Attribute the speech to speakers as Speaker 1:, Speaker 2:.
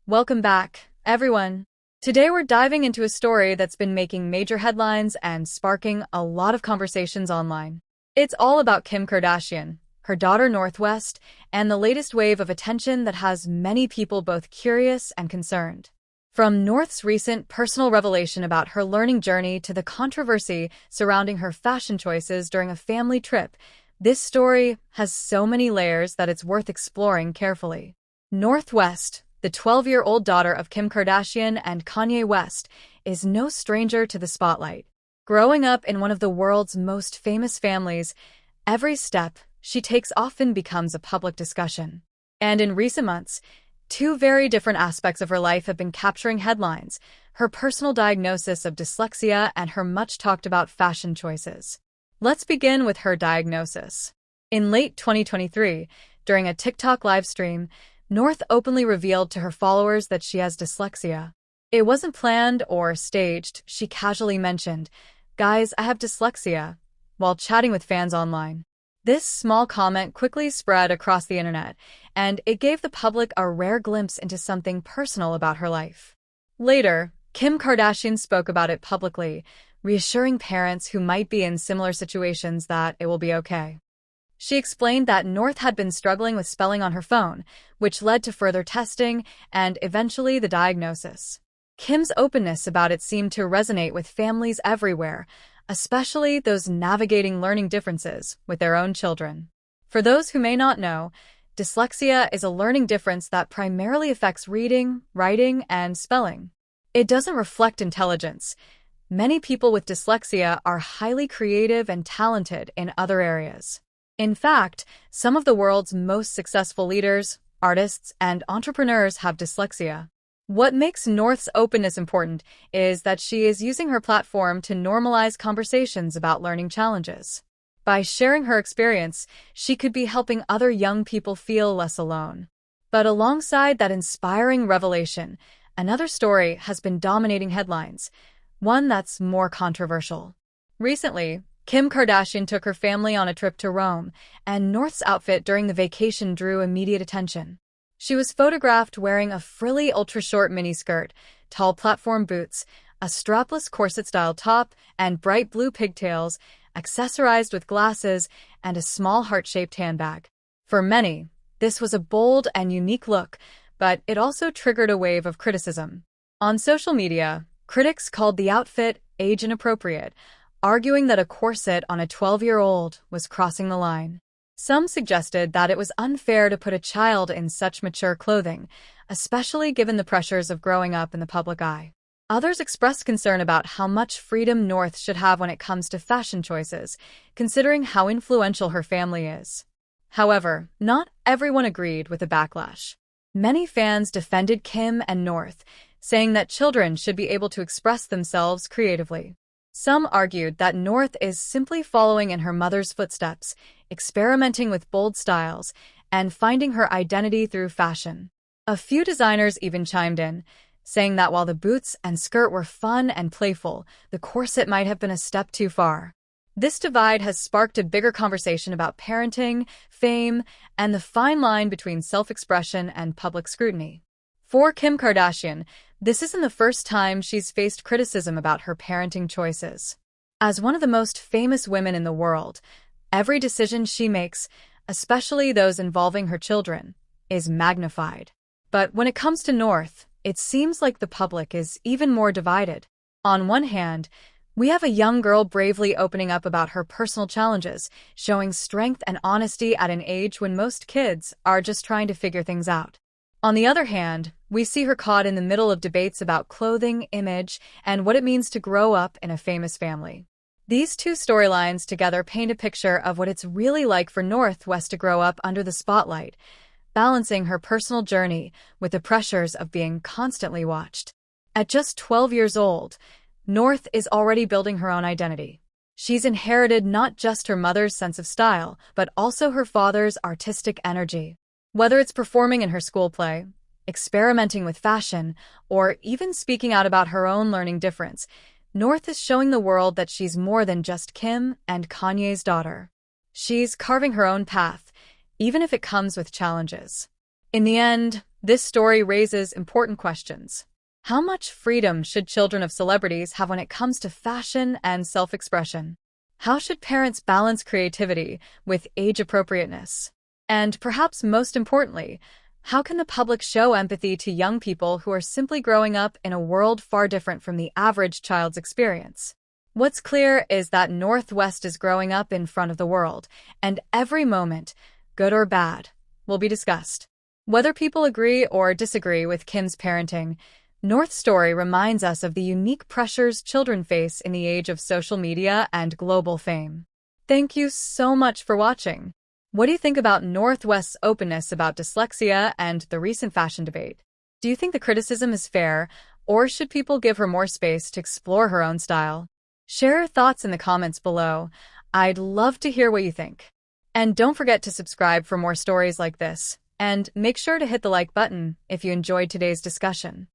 Speaker 1: Welcome back, everyone. Today we're diving into a story that's been making major headlines and sparking a lot of conversations online. It's all about Kim Kardashian, her daughter Northwest, and the latest wave of attention that has many people both curious and concerned. From North's recent personal revelation about her learning journey to the controversy surrounding her fashion choices during a family trip, this story has so many layers that it's worth exploring carefully. Northwest, the 12-year-old daughter of Kim Kardashian and Kanye West, is no stranger to the spotlight. Growing up in one of the world's most famous families, every step she takes often becomes a public discussion. And in recent months, two very different aspects of her life have been capturing headlines: her personal diagnosis of dyslexia and her much-talked-about fashion choices. Let's begin with her diagnosis. In late 2023, during a TikTok livestream, North openly revealed to her followers that she has dyslexia. It wasn't planned or staged. She casually mentioned, "Guys, I have dyslexia," while chatting with fans online. This small comment quickly spread across the internet, and it gave the public a rare glimpse into something personal about her life. Later, Kim Kardashian spoke about it publicly, reassuring parents who might be in similar situations that it will be okay. She explained that North had been struggling with spelling on her phone, which led to further testing and eventually the diagnosis. Kim's openness about it seemed to resonate with families everywhere, especially those navigating learning differences with their own children. For those who may not know, dyslexia is a learning difference that primarily affects reading, writing, and spelling. It doesn't reflect intelligence. Many people with dyslexia are highly creative and talented in other areas. In fact, some of the world's most successful leaders, artists, and entrepreneurs have dyslexia. What makes North's openness important is that she is using her platform to normalize conversations about learning challenges. By sharing her experience, she could be helping other young people feel less alone. But alongside that inspiring revelation, another story has been dominating headlines, one that's more controversial. Recently, Kim Kardashian took her family on a trip to Rome, and North's outfit during the vacation drew immediate attention. She was photographed wearing a frilly ultra-short miniskirt, tall platform boots, a strapless corset-style top, and bright blue pigtails, accessorized with glasses and a small heart-shaped handbag. For many, this was a bold and unique look, but it also triggered a wave of criticism. On social media, critics called the outfit age-inappropriate, arguing that a corset on a 12-year-old was crossing the line. Some suggested that it was unfair to put a child in such mature clothing, especially given the pressures of growing up in the public eye. Others expressed concern about how much freedom North should have when it comes to fashion choices, considering how influential her family is. However, not everyone agreed with the backlash. Many fans defended Kim and North, saying that children should be able to express themselves creatively. Some argued that North is simply following in her mother's footsteps, experimenting with bold styles, and finding her identity through fashion. A few designers even chimed in, saying that while the boots and skirt were fun and playful, the corset might have been a step too far. This divide has sparked a bigger conversation about parenting, fame, and the fine line between self-expression and public scrutiny. For Kim Kardashian, this isn't the first time she's faced criticism about her parenting choices. As one of the most famous women in the world, every decision she makes, especially those involving her children, is magnified. But when it comes to North, it seems like the public is even more divided. On one hand, we have a young girl bravely opening up about her personal challenges, showing strength and honesty at an age when most kids are just trying to figure things out. On the other hand, we see her caught in the middle of debates about clothing, image, and what it means to grow up in a famous family. These two storylines together paint a picture of what it's really like for Northwest to grow up under the spotlight, balancing her personal journey with the pressures of being constantly watched. At just 12 years old, North is already building her own identity. She's inherited not just her mother's sense of style, but also her father's artistic energy. Whether it's performing in her school play, experimenting with fashion, or even speaking out about her own learning difference, North is showing the world that she's more than just Kim and Kanye's daughter. She's carving her own path, even if it comes with challenges. In the end, This story raises important questions. How much freedom should children of celebrities have when it comes to fashion and self-expression? How should parents balance creativity with age-appropriateness? And perhaps most importantly, how can the public show empathy to young people who are simply growing up in a world far different from the average child's experience? What's clear is that North West is growing up in front of the world, and every moment, good or bad, will be discussed. Whether people agree or disagree with Kim's parenting, North's story reminds us of the unique pressures children face in the age of social media and global fame. Thank you so much for watching. What do you think about North West's openness about dyslexia and the recent fashion debate? Do you think the criticism is fair, or should people give her more space to explore her own style? Share your thoughts in the comments below. I'd love to hear what you think. And don't forget to subscribe for more stories like this, and make sure to hit the like button if you enjoyed today's discussion.